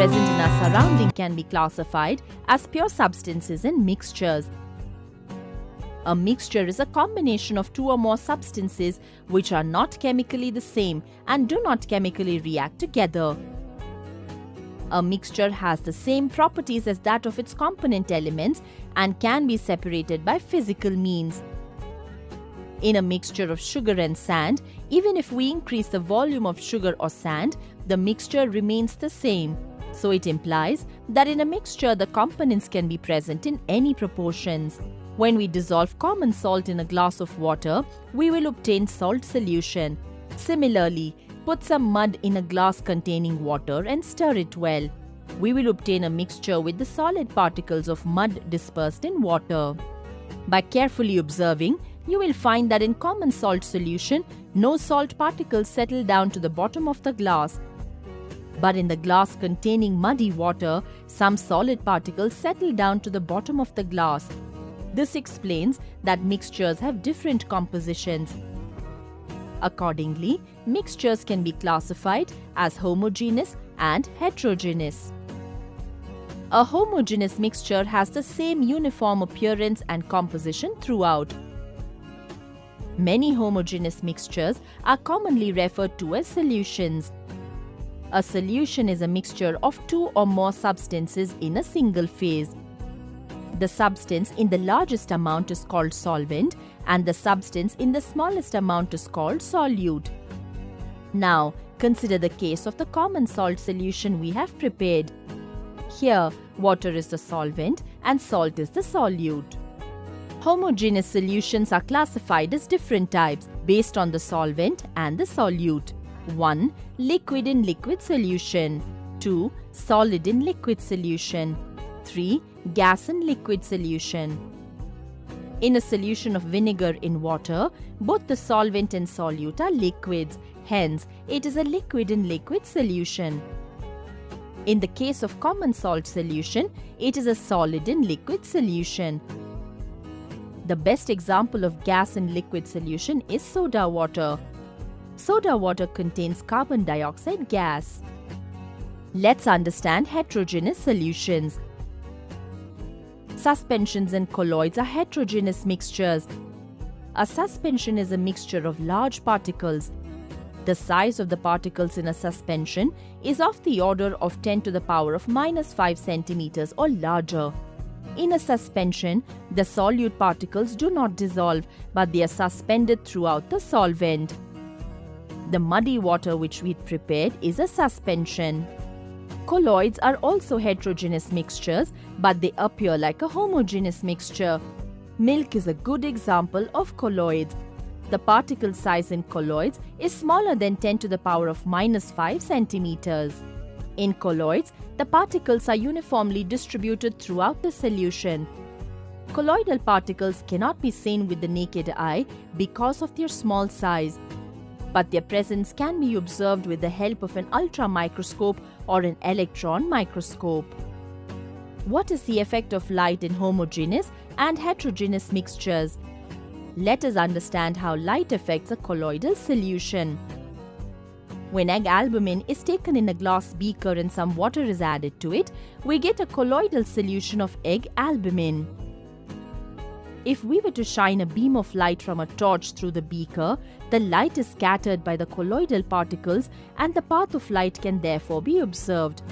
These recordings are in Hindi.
present in our surrounding can be classified as pure substances and mixtures. A mixture is a combination of two or more substances which are not chemically the same and do not chemically react together. A mixture has the same properties as that of its component elements and can be separated by physical means. In a mixture of sugar and sand, even if we increase the volume of sugar or sand, the mixture remains the same. So it implies that in a mixture the components can be present in any proportions. When we dissolve common salt in a glass of water, we will obtain salt solution. Similarly, put some mud in a glass containing water and stir it well. We will obtain a mixture with the solid particles of mud dispersed in water. By carefully observing, you will find that in common salt solution, no salt particles settle down to the bottom of the glass. But in the glass containing muddy water, some solid particles settle down to the bottom of the glass. This explains that mixtures have different compositions. Accordingly, mixtures can be classified as homogeneous and heterogeneous. A homogeneous mixture has the same uniform appearance and composition throughout. Many homogeneous mixtures are commonly referred to as solutions. A solution is a mixture of two or more substances in a single phase. The substance in the largest amount is called solvent and the substance in the smallest amount is called solute. Now, consider the case of the common salt solution we have prepared. Here, water is the solvent and salt is the solute. Homogeneous solutions are classified as different types based on the solvent and the solute. 1. Liquid in liquid solution. 2. Solid in liquid solution. 3. Gas in liquid solution. In a solution of vinegar in water, both the solvent and solute are liquids, hence it is a liquid in liquid solution. In the case of common salt solution, it is a solid in liquid solution. The best example of gas in liquid solution is soda water. Soda water contains carbon dioxide gas. Let's understand heterogeneous solutions. Suspensions and colloids are heterogeneous mixtures. A suspension is a mixture of large particles. The size of the particles in a suspension is of the order of 10 to the power of -5 centimeters or larger. In a suspension, the solute particles do not dissolve, but they are suspended throughout the solvent. The muddy water which we prepared is a suspension. Colloids are also heterogeneous mixtures, but they appear like a homogeneous mixture. Milk is a good example of colloids. The particle size in colloids is smaller than 10 to the power of -5 centimeters. In colloids, the particles are uniformly distributed throughout the solution. Colloidal particles cannot be seen with the naked eye because of their small size, but their presence can be observed with the help of an ultramicroscope or an electron microscope. What is the effect of light in homogeneous and heterogeneous mixtures? Let us understand how light affects a colloidal solution. When egg albumin is taken in a glass beaker and some water is added to it, we get a colloidal solution of egg albumin. If we were to shine a beam of light from a torch through the beaker, the light is scattered by the colloidal particles and the path of light can therefore be observed.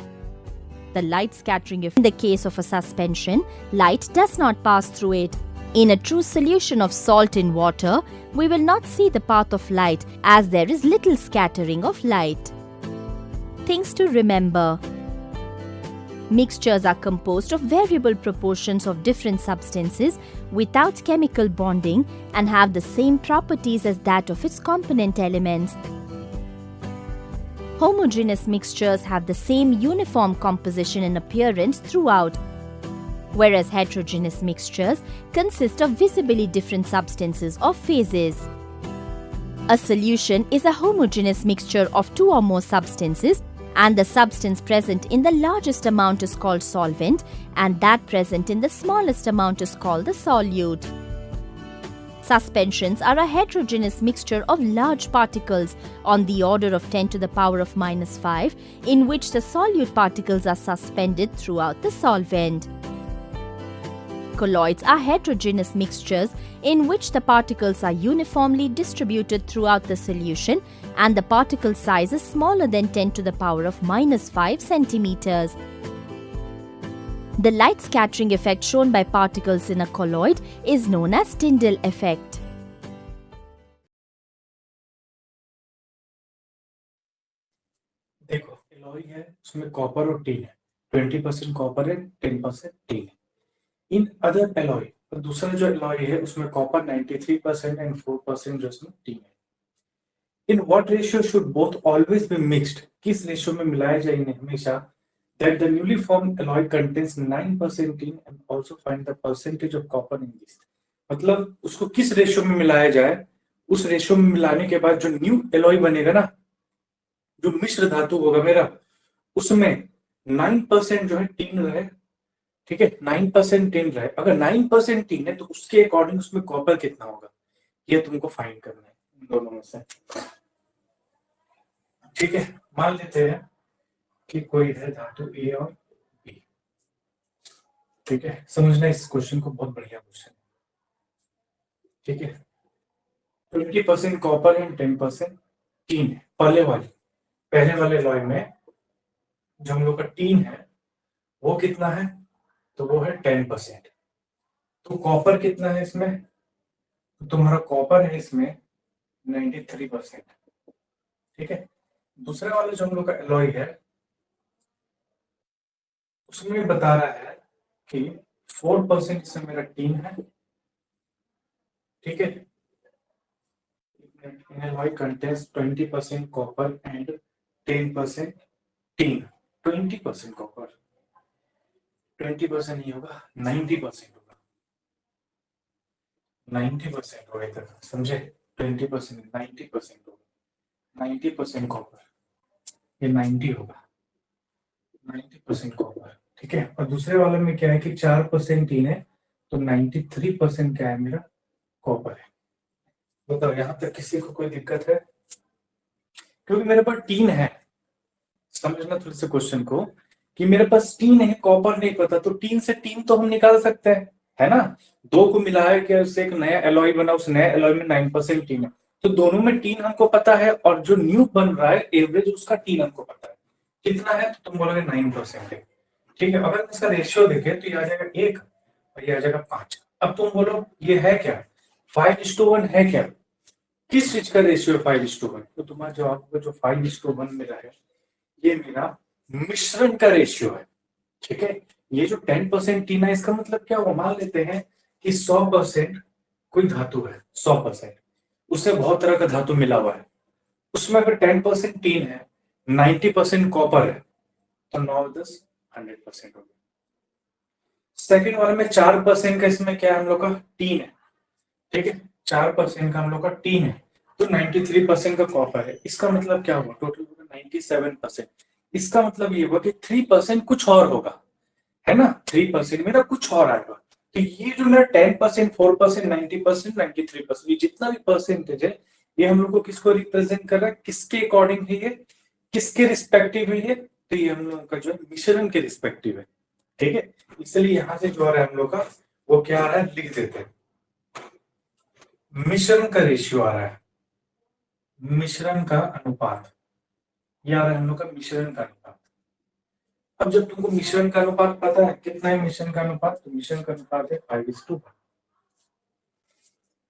The light scattering effect. In the case of a suspension, light does not pass through it. In a true solution of salt in water, we will not see the path of light as there is little scattering of light. Things to remember. Mixtures are composed of variable proportions of different substances without chemical bonding and have the same properties as that of its component elements. Homogeneous mixtures have the same uniform composition and appearance throughout, whereas heterogeneous mixtures consist of visibly different substances or phases. A solution is a homogeneous mixture of two or more substances, and the substance present in the largest amount is called solvent, and that present in the smallest amount is called the solute. Suspensions are a heterogeneous mixture of large particles on the order of 10 to the power of -5 in which the solute particles are suspended throughout the solvent. Colloids are heterogeneous mixtures in which the particles are uniformly distributed throughout the solution and the particle size is smaller than 10 to the power of -5 centimeters. The light scattering effect shown by particles in a colloid is known as Tyndall effect. देखो एलॉय है, उसमें कॉपर और टीन है, 20% कॉपर है, 10% टीन है। इन अदर एलॉय, दूसरा जो एलॉय है उसमें कॉपर 93% एंड 4% जो उसमें टीन है। In what ratio should both always be mixed, किस रेशियो में मिलाया जाए इन्हें हमेशा? that the newly formed alloy contains 9% tin and also find the percentage of copper in this. मतलब उसको किस रेशियो में मिलाया जाए, उस रेशियो में मिलाने के बाद जो न्यू एलॉय बनेगा ना, जो मिश्र धातु होगा मेरा, उसमें 9% जो है टीन रहे, ठीक है, 9% टीन रहे। अगर 9% टीन है तो उसके अकॉर्डिंग उसमें कॉपर कितना होगा, ये तुमको फाइंड करना है दोनों में से, ठीक है। मान लेते हैं कि कोई है धातु ए और बी, ठीक है। समझना इस क्वेश्चन को, बहुत बढ़िया क्वेश्चन, ठीक है। 20% कॉपर एंड 10% टीन है। पहले वाले लॉय में जो हम लोग का टीन है वो कितना है, तो वो है 10%। तो कॉपर कितना है इसमें, तो तुम्हारा कॉपर है इसमें 93%, ठीक है। दूसरे वाले जो हम लोग का एलॉय है उसमें बता रहा है कि 4% इसमें मेरा टीन है, ठीक है। Alloy contains 20% copper and 10% tin. 20% copper, 20% नहीं होगा, 90% होगा, 90% होगा इधर, समझे? 20% 90% होगा, 90% कॉपर, ये 90 होगा, 90% कॉपर, ठीक है। और दूसरे वाले में क्या है कि 4% टीन है, तो 93% क्या है मेरा, कॉपर है। बताओ यहां तक किसी को कोई दिक्कत है? क्योंकि मेरे पास टीन है, समझना थोड़ी से क्वेश्चन को, कि मेरे पास टीन है, कॉपर नहीं पता, तो टीन से टीन तो हम निकाल सकते हैं, है ना। दो को मिलाया कि उससे एक नया एलॉय बना, उस नया एलॉय में 9% टीन है, तो दोनों में टीन हमको पता है, और जो न्यू बन रहा है एवरेज उसका टीन हमको पता है कितना है, तो तुम बोलोगे 9% है, ठीक है। अगर इसका रेशियो देखे तो ये आ जाएगा 1 और ये आ जाएगा 5। अब तुम बोलो ये है क्या, 5:1 है क्या? किस चीज का रेशियो है 5:1? तो तुम्हारा जवाब होगा जो 5:1 मिला है ये मेरा मिश्रण का रेशियो है, ठीक है। ये जो 10% टीन है इसका मतलब क्या हुआ, मान लेते हैं कि 100% कोई धातु है, 100% उसमें बहुत तरह का धातु मिला हुआ है, उसमें अगर 10% टीन है, 90% कॉपर है, तो 9-10 100% हो गया। सेकेंड वाले में 4% का इसमें क्या है, हम लोग का टीन है, ठीक है, 4% का हम लोग का टीन है, तो 93% का कॉपर है। इसका मतलब क्या हुआ, टोटल 97%। इसका मतलब ये हुआ कि 3% कुछ और होगा, है ना, 3% मेरा कुछ और आएगा। तो ये जो मेरा 10%, 4%, 90%, 93%, ये जितना भी परसेंटेज है, ये हम लोग को किसको रिप्रेजेंट कर रहा है, किसके अकॉर्डिंग है ये, किसके रिस्पेक्टिव है ये, तो ये हम लोग का जो है मिश्रण के रिस्पेक्टिव है, ठीक है। इसलिए यहां से जो आ रहा है हम लोग का, वो क्या आ रहा है, लिख देते हैं, मिश्रण का रेशियो आ रहा है, मिश्रण का अनुपात, ये आ रहा है हम लोग का मिश्रण का अनुपात। अब जब तुमको मिश्रण का अनुपात पता है, कितना है मिश्रण का अनुपात, तो मिश्रण का अनुपात है 5:1।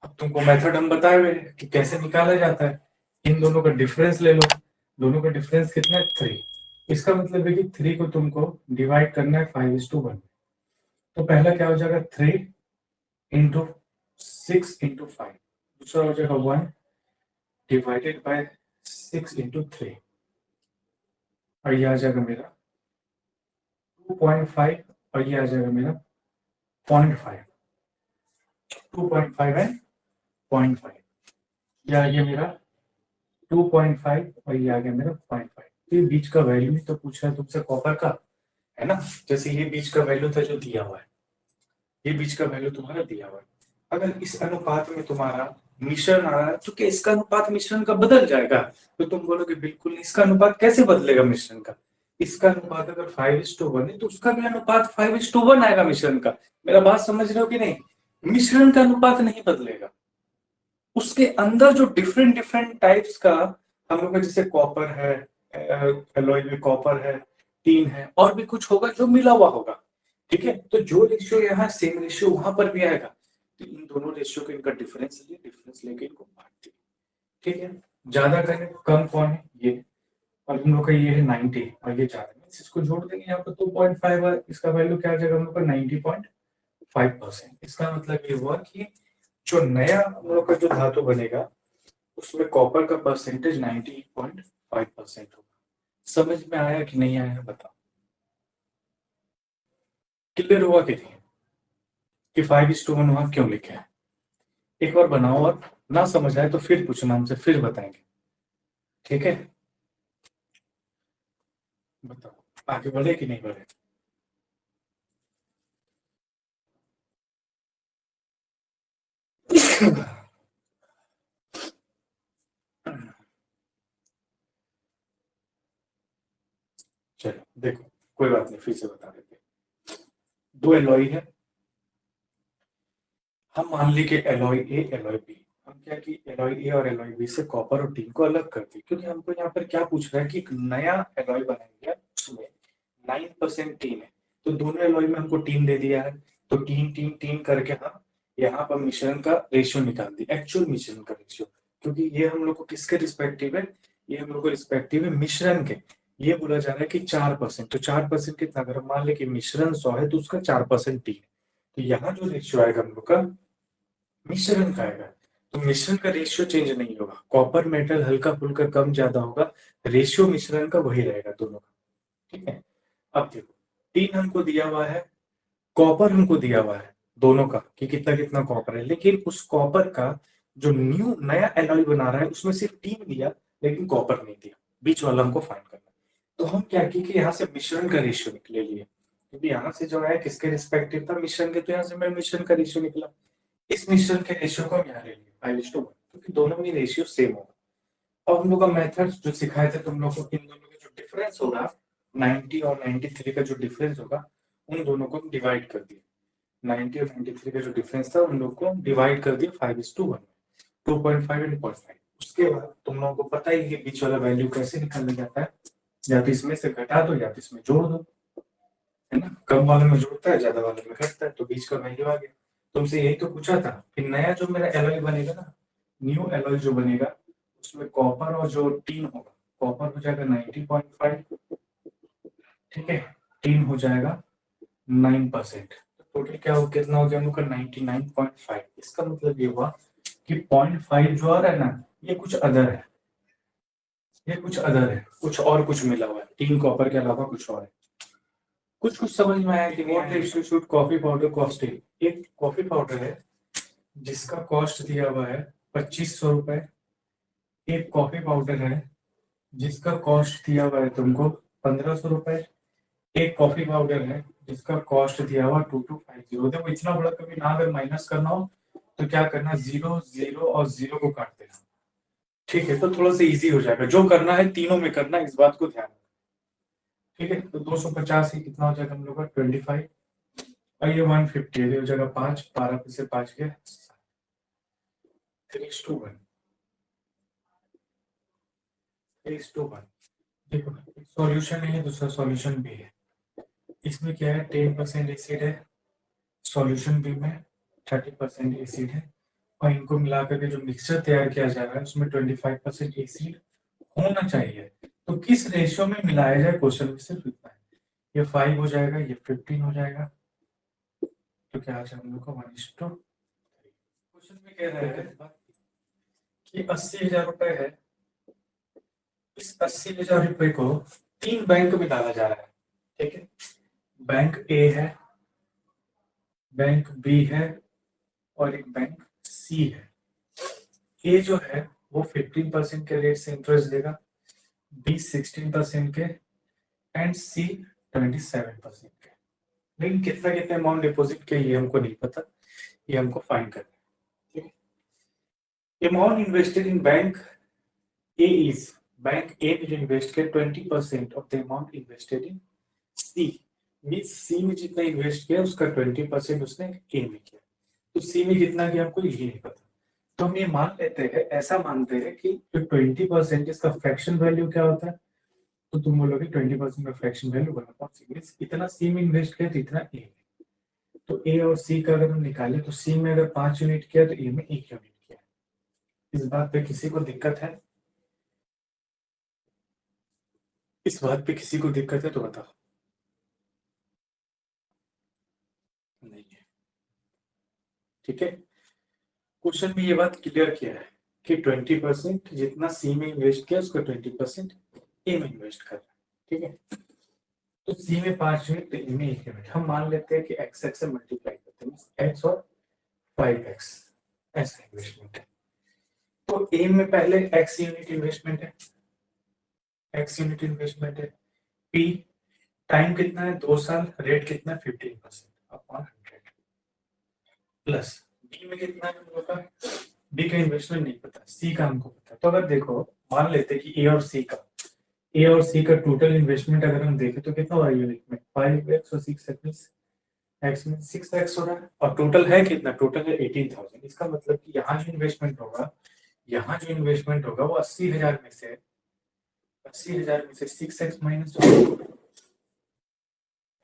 अब तुमको मेथड हम बताए हुए हैं कि कैसे निकाला जाता है। इन दोनों का डिफरेंस ले लो, दोनों का डिफरेंस कितना है, 3। इसका मतलब है कि 3 को तुमको डिवाइड करना है 5:1। तो पहला क्या हो जाएगा, 3 इंटू 6 इंटू 5, दूसरा हो जाएगा 1 डिवाइडेड बाय 6 इंटू 3, और ये आ जाएगा मेरा 2.5, और ये आ जाएगा मेरा 0.5, 2.5 एंड 0.5, ये आ गया मेरा 2.5 और ये आ गया मेरा 0.5। ये बीच का वैल्यू ही तो पूछ रहा है तुमसे कॉपर का, है ना। जैसे ये बीच का वैल्यू था जो दिया हुआ है, ये बीच का वैल्यू तुम्हारा दिया हुआ है, अगर इस अनुपात में तुम्हारा मिश्रण आ रहा है, चूंकि इसका अनुपात मिश्रण का बदल जाएगा, तो तुम बोलोगे बिल्कुल नहीं, इसका अनुपात कैसे बदलेगा मिश्रण का? इसका अनुपात अगर 5:1 है तो उसका भी अनुपात 5:1 आएगा मिश्रण का। मेरा बात समझ रहे हो कि नहीं? मिश्रण का अनुपात नहीं बदलेगा, उसके अंदर जो डिफरेंट डिफरेंट टाइप्स का हम लोग का, जैसे कॉपर है, एलॉय में कॉपर है, टीन है, और भी कुछ होगा जो मिला हुआ होगा। ठीक है, तो जो रेशियो यहाँ सेम रेशियो वहां पर भी आएगा, तो इन दोनों रेशियो के इनका डिफरेंस लेके इनको बांट दिया। ठीक है, ज्यादा करें कम कौन है? ये, और हम लोग का ये है 90 और ये ज्यादा है, इसको जोड़ देंगे यहाँ पर 2.5 है, इसका वैल्यू क्या आ जाएगा हम लोग का 90.5%। इसका मतलब ये हुआ कि जो नया हम लोग का जो धातु बनेगा उसमें कॉपर का परसेंटेज 90.5% होगा। समझ में आया कि नहीं आया बताओ? क्लियर हुआ कि नहीं कि 5:1 वहां क्यों लिखे हैं? एक बार बनाओ, और ना समझ आए तो फिर पूछना, हमसे फिर बताएंगे। ठीक है, बताओ आगे बढ़े कि नहीं बढ़े? चलो देखो, कोई बात नहीं, फिर से बता देते। दो एलॉय है, हम मान ली कि एलॉय ए एलॉय बी, हम क्या कि एलॉय ए और एलॉय बी से कॉपर और टीन को अलग कर दी, क्योंकि हमको यहाँ पर क्या पूछ रहा है कि एक नया एलॉय बनाएंगे, उसमें 9% टीन है, तो दोनों एलॉय में हमको टीन दे दिया है, तो टीन टीन टीन करके हम यहाँ पर मिश्रण का रेशियो निकाल दी, एक्चुअल मिश्रण का रेशियो, क्योंकि ये हम लोग को किसके रिस्पेक्टिव है? ये हम लोग को रिस्पेक्टिव है मिश्रण के। ये बोला जा रहा है कि 4%, तो 4% कितना? अगर हम मान ले कि मिश्रण 100 है तो उसका 4% टीन, तो यहाँ जो रेशियो आएगा हम लोग का मिश्रण का आएगा, तो मिश्रण का रेशियो चेंज नहीं होगा, कॉपर मेटल हल्का फुल्का कम ज्यादा होगा, रेशियो मिश्रण का वही रहेगा दोनों का। ठीक है, अब देखो, टीन हमको दिया हुआ है, कॉपर हमको दिया हुआ है, दोनों का कि कितना कितना कॉपर है, लेकिन उस कॉपर का जो न्यू नया एलॉय बना रहा है उसमें सिर्फ टीन दिया लेकिन कॉपर नहीं दिया, बीच वाला हमको फाइंड करना है। तो हम क्या किए कि यहाँ से मिश्रण का रेशियो निकले लिए, क्योंकि यहाँ से जो है किसके रिस्पेक्टिव था? मिश्रण के, तो यहाँ से मैं मिश्रण का रेशियो निकला, इस मिश्रण के रेशियो को हम यहाँ ले लिए 5:1, क्योंकि दोनों में रेशियो सेम होगा। अब हम लोग का मेथड जो सिखाए थे तुम लोग को, इन दोनों का जो डिफरेंस होगा 90 और 93 का जो डिफरेंस होगा, उन दोनों को हम डिवाइड कर दिए। 90 और 93 का जो डिफरेंस था उन लोग को डिवाइड कर दिया 5:1, 2.5 एंड 0.5। उसके बाद तुम लोगों को पता ही है बीच वाला वैल्यू कैसे निकाला जाता है, या तो इसमें से घटा दो या तो इसमें जोड़ दो, है ना? कम वाले में जोड़ता है, ज्यादा वाले में घटता है, तो बीच का वैल्यू आ गया। तुमसे यही तो पूछा था कि नया जो मेरा एलॉय बनेगा ना, न्यू एलॉय जो बनेगा उसमें कॉपर और जो टीन होगा, कॉपर हो जाएगा 90.5, ठीक है, टीन हो जाएगा 9%, टोटल क्या हो, कितना हो गया हम लोग का 99.5। इसका मतलब ये हुआ कि 0.5 जो आ रहा है ना, ये कुछ अदर है, ये कुछ अदर है, कुछ और कुछ मिला हुआ है, टीन कॉपर के अलावा कुछ और है। कुछ कुछ समझ में आया कि what institute coffee powder costing? एक कॉफी पाउडर है जिसका कॉस्ट दिया हुआ है 2500 रुपए, एक कॉफी पाउडर है जिसका कॉस्ट दिया हुआ है तुमको 1500 रुपए, एक कॉफी पाउडर है जिसका कॉस्ट दिया हुआ 2250। देखो इतना बड़ा कभी ना अगर माइनस करना हो तो क्या करना, जीरो जीरो और जीरो को काट देना। ठीक है, तो थोड़ा सा इजी हो जाएगा, जो करना है तीनों में करना, इस बात को ध्यान रखना। ठीक है, तो 250 ही कितना हो जाएगा हम लोग का 25, और ये 150 हो जाएगा 5, 12 पे से 5 गया 3:1, 3:1। देखो सॉल्यूशन नहीं है, दूसरा सॉल्यूशन भी है, इसमें क्या है 10% एसिड है, सॉल्यूशन बी में 30% एसिड है, और इनको मिलाकर के जो मिक्सचर तैयार किया जा रहा है उसमें 25% एसिड होना चाहिए। तो किस रेशियो में मिलाया जाए, क्वेश्चन में सिर्फ इतना है, ये 5 हो जाएगा, ये 15 हो जाएगा, तो क्या आ जाएगा हम लोग का 1:3। क्वेश्चन में कह रहा है कि 80,000 रुपए है, इस 80,000 रुपए को 3 बैंक में डाला जा रहा है। ठीक है, बैंक ए है, बैंक बी है, और एक बैंक सी है। ए जो है वो 15% के रेट से इंटरेस्ट देगा, बी 16% के, एंड सी 27% के। लेकिन कितना कितना अमाउंट डिपॉजिट किया ये हमको नहीं पता, ये हमको फाइंड करना है। Amount invested in bank A is, bank A ने जो इन्वेस्ट किया 20% of the amount invested in C, means C में जितना इन्वेस्ट किया उसका 20% उसने ए में किया, तो सी में कितना किया हमको ये नहीं पता, तो हम ये मान लेते हैं, ऐसा मानते हैं कि जो 20% इसका फ्रैक्शन वैल्यू क्या होता है, तो तुम बोलोगे 20% का फ्रैक्शन वैल्यू 1/6, इतना सी में इन्वेस्ट किया तो इतना ए में, तो ए और सी का अगर हम निकाले तो सी में अगर 5 यूनिट किया तो ए में 1 यूनिट किया। इस बात पे किसी को दिक्कत है? इस बात पे किसी को दिक्कत है तो बताओ। नहीं है, ठीक है। क्वेश्चन में ये बात क्लियर किया है कि 20% जितना सी में इन्वेस्ट किया उसका 20% ए में इन्वेस्ट कर रहा है, ठीक है। तो सी में 5 यूनिट तो ए में 1 यूनिट, हम मान लेते हैं कि एक्स एक्स से मल्टीप्लाई करते हैं, एक्स और 5x ऐसा इन्वेस्टमेंट है, तो ए में पहले एक्स यूनिट इन्वेस्टमेंट है, एक्स यूनिट इन्वेस्टमेंट है, पी टाइम कितना है 2 साल, रेट कितना है 15% अपॉन 100, प्लस बी में कितना है हम लोग का, बी का इन्वेस्टमेंट नहीं पता, सी का हमको पता, तो अगर देखो मान लेते हैं कि ए और सी का टोटल इन्वेस्टमेंट अगर हम देखें तो कितना हो रहा है यूनिट में 5x और 6x, एक्स में 6x हो रहा है, और टोटल है कितना, टोटल है 18,000, इसका मतलब कि यहाँ जो इन्वेस्टमेंट होगा, यहाँ जो इन्वेस्टमेंट होगा वो 80,000 में से 6x माइनस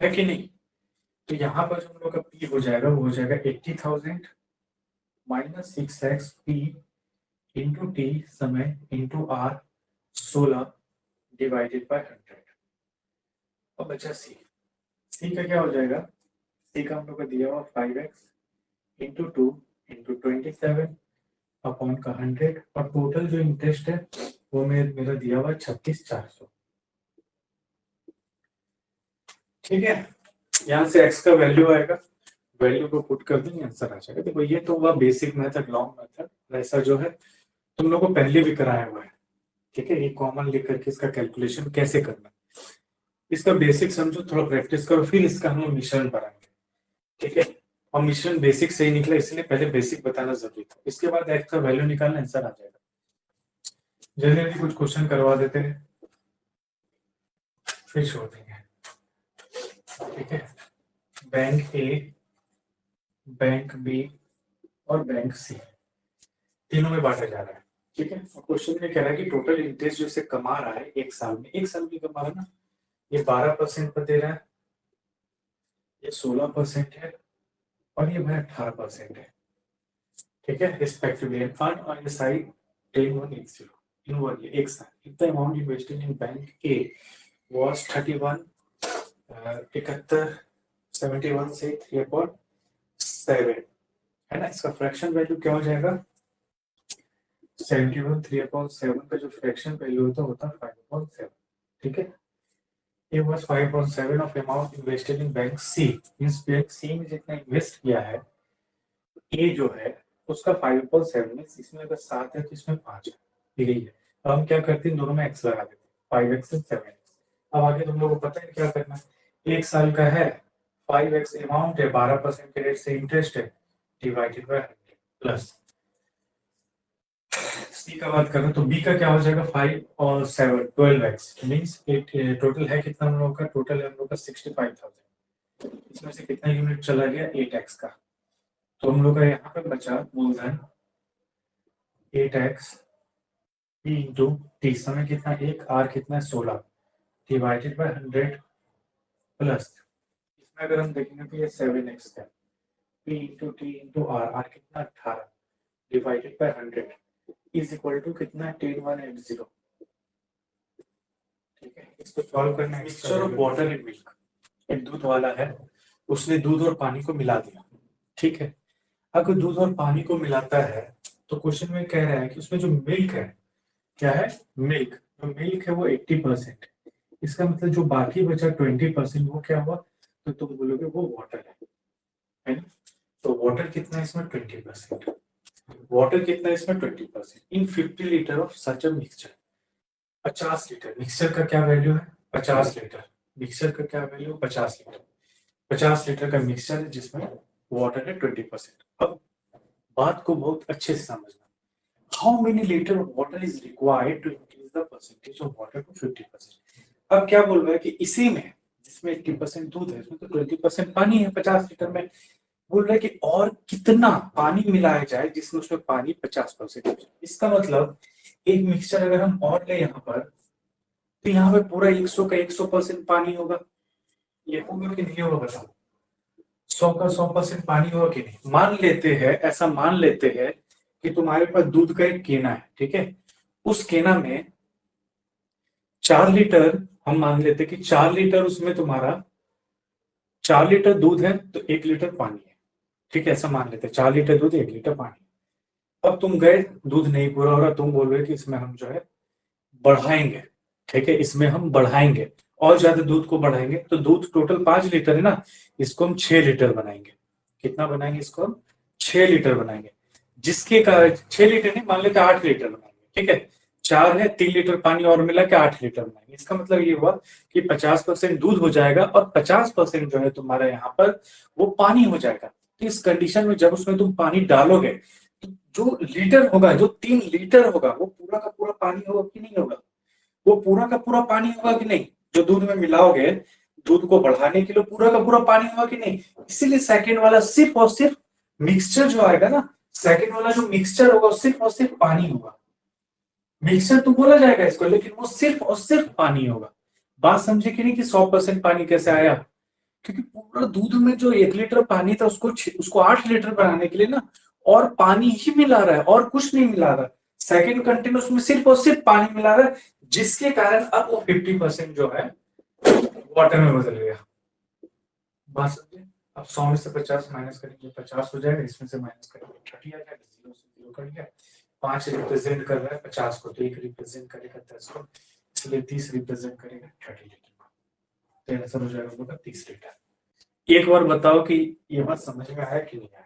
है कि नहीं, तो यहाँ पर जो हम लोग का पी हो जाएगा वो हो जाएगा 80,000 minus 6x P into T समय इंटू आर 16 डिवाइडेड बाय 100, और बचा सी, सी का क्या हो जाएगा, सी का हम लोग का दिया हुआ 5x इंटू 2 इंटू 27 अपॉन का 100, और टोटल जो इंटरेस्ट है वो मेरा दिया हुआ 36,400, ठीक है। यहाँ से x का वैल्यू आएगा, वैल्यू को पुट कर देंगे आंसर आ जाएगा। देखो ये तो हुआ बेसिक मेथड, लॉन्ग मेथड ऐसा जो है तुम लोग को पहले भी कराया हुआ है, ठीक है। ये कॉमन लिख करके इसका कैलकुलेशन कैसे करना, इसका बेसिक समझो, थोड़ा प्रैक्टिस करो, फिर इसका हम लोग मिश्रण बनाएंगे, ठीक है। और मिश्रण बेसिक से ही निकला इसलिए पहले बेसिक बताना जरूरी था, इसके बाद x का वैल्यू निकालना आंसर आ जाएगा। जल्दी जल्दी कुछ क्वेश्चन करवा देते हैं फिर छोड़ देंगे, ठीक है। बैंक ए, बैंक बी और बैंक सी तीनों में बांटा जा रहा है, ठीक है। क्वेश्चन में कह रहा है कि टोटल इंटरेस्ट जो इसे कमा रहा है एक साल में, एक साल में कमा रहा है ना, ये 12% पर दे रहा है, ये 16% है, और ये भाई 18% है, ठीक है respectively. End fund on the side 10,180 in 1 year, एक साल। If the amount invested in bank A was 31 71 71 से 3/7 है ना, इसका फ्रैक्शन वैल्यू क्या हो जाएगा, 71 3/7 का जो फ्रैक्शन वैल्यू होता है 5/7, ठीक है। ये was 5/7 of amount invested in bank C, means bank C में जितना इन्वेस्ट किया है ए जो है उसका 5/7 में, इसमें अगर 7 है तो इसमें 5 है, यही है। अब हम क्या करते हैं, दोनों में x लगा देते हैं, 5x and 7x। अब आगे तुम लोगों को पता है क्या करना है, एक साल का है, 5x अमाउंट है, 12% के रेट से इंटरेस्ट है, डिवाइडेड बाय 100 प्लस सी का बात करें तो बी का क्या हो जाएगा, 5 और 7 12x मींस टोटल है कितना हम लोग का, टोटल है हम लोग का 65,000, इसमें से कितना यूनिट चला गया 8x का, तो हम लोग का यहाँ पे बचा मूलधन 8x p इंटू टी समय कितना 1, आर कितना 16 डिवाइडेड बाय 100 प्लस, इसमें अगर हम देखेंगे तो ये 7x का p into T into R, R कितना 18 divided by 100 is equal to कितना 10180, ठीक है। इसको सॉल्व करना है, mixture of water and milk, एक दूध वाला है, उसने दूध और पानी को मिला दिया, ठीक है। अगर दूध और पानी को मिलाता है तो क्वेश्चन में कह रहा है कि उसमें जो मिल्क है, क्या है मिल्क, जो मिल्क है वो 80%, इसका मतलब जो बाकी बचा 20% वो क्या हुआ, तो तुम बोलोगे वो वाटर है ना। तो वाटर कितना है इसमें 20%, वाटर कितना है इसमें 20% इन 50 litre of such a mixture, 50 litre mixture का क्या वैल्यू है, 50 लीटर मिक्सचर का क्या वैल्यू 50 लीटर, 50 लीटर का मिक्सचर है जिसमें वाटर है 20%। अब बात को बहुत अच्छे से समझना, how many litres of water is required to increase the percentage of water to 50%। अब क्या बोल रहा है कि इसी में जिसमें 80% दूध है उसमें तो 20% पानी है 50 लीटर में। बोल रहा है कि और कितना पानी मिलाया जाए जिसमें उसमें पानी 50% हो जाए। इसका मतलब एक मिक्सचर अगर हम और ले यहाँ पर तो यहाँ पे पूरा 100 का 100% पानी होगा। ये होगा कि नहीं होगा बताओ? 100 का 100% पानी होगा कि नहीं? मान लेते हैं, ऐसा मान लेते हैं कि तुम्हारे पास दूध का एक केना है, ठीक है। उस केना में 4 लीटर, हम मान लेते कि 4 लीटर उसमें तुम्हारा 4 लीटर दूध है तो 1 लीटर पानी है, ठीक है। ऐसा मान लेते 4 लीटर दूध 1 लीटर पानी। अब तुम गए, दूध नहीं पूरा हो रहा, तुम बोल रहे कि इसमें हम जो है बढ़ाएंगे, ठीक है, इसमें हम बढ़ाएंगे और ज्यादा दूध को बढ़ाएंगे तो दूध टोटल 5 लीटर है ना, इसको हम 6 लीटर बनाएंगे। कितना बनाएंगे? इसको हम 6 लीटर बनाएंगे। जिसके कारण 6 लीटर नहीं, मान लेते 8 लीटर बनाएंगे, ठीक है। 4 है, 3 लीटर पानी और मिला के 8 लीटर बनाएंगे। इसका मतलब ये हुआ कि 50% दूध हो जाएगा और 50% जो है तुम्हारा यहाँ पर वो पानी हो जाएगा। तो इस कंडीशन में जब उसमें तुम पानी डालोगे तो जो लीटर होगा, जो 3 लीटर होगा, वो पूरा का पूरा पानी होगा कि नहीं होगा? वो पूरा का पूरा पानी होगा कि नहीं? जो दूध में मिलाओगे, दूध को बढ़ाने के लिए पूरा का पूरा पानी होगा कि नहीं? इसीलिए सेकंड वाला सिर्फ और सिर्फ मिक्सचर जो आएगा ना, सेकंड वाला जो मिक्सचर होगा सिर्फ और सिर्फ पानी होगा। मिक्सचर तो बोला जाएगा इसको, लेकिन वो सिर्फ और सिर्फ पानी होगा। बात समझे कि नहीं कि 100% पानी कैसे आया? क्योंकि पूरा दूध में जो 1 लीटर पानी था उसको 8 लीटर बनाने के लिए ना और पानी ही मिला रहा है और कुछ नहीं मिला रहा। सेकंड कंटेनर में सिर्फ और सिर्फ पानी मिला रहा है, जिसके कारण अब वो 50% जो है वाटर में बदल गया। बात समझे? अब 100 में से 50 माइनस करेंगे 50 हो जाएगा, इसमें से माइनस करेंगे 30 आ जाएगा, 0 से 0 कट गया। 5 रिप्रेजेंट कर रहा है 50 को, तो 1 रिप्रेजेंट करेगा 10 को, इसलिए 30 रिप्रेजेंट करेगा 30 लीटर को। तो आंसर हो जाएगा 30 लीटर। एक बार बताओ कि ये बात समझ में आया कि नहीं आया?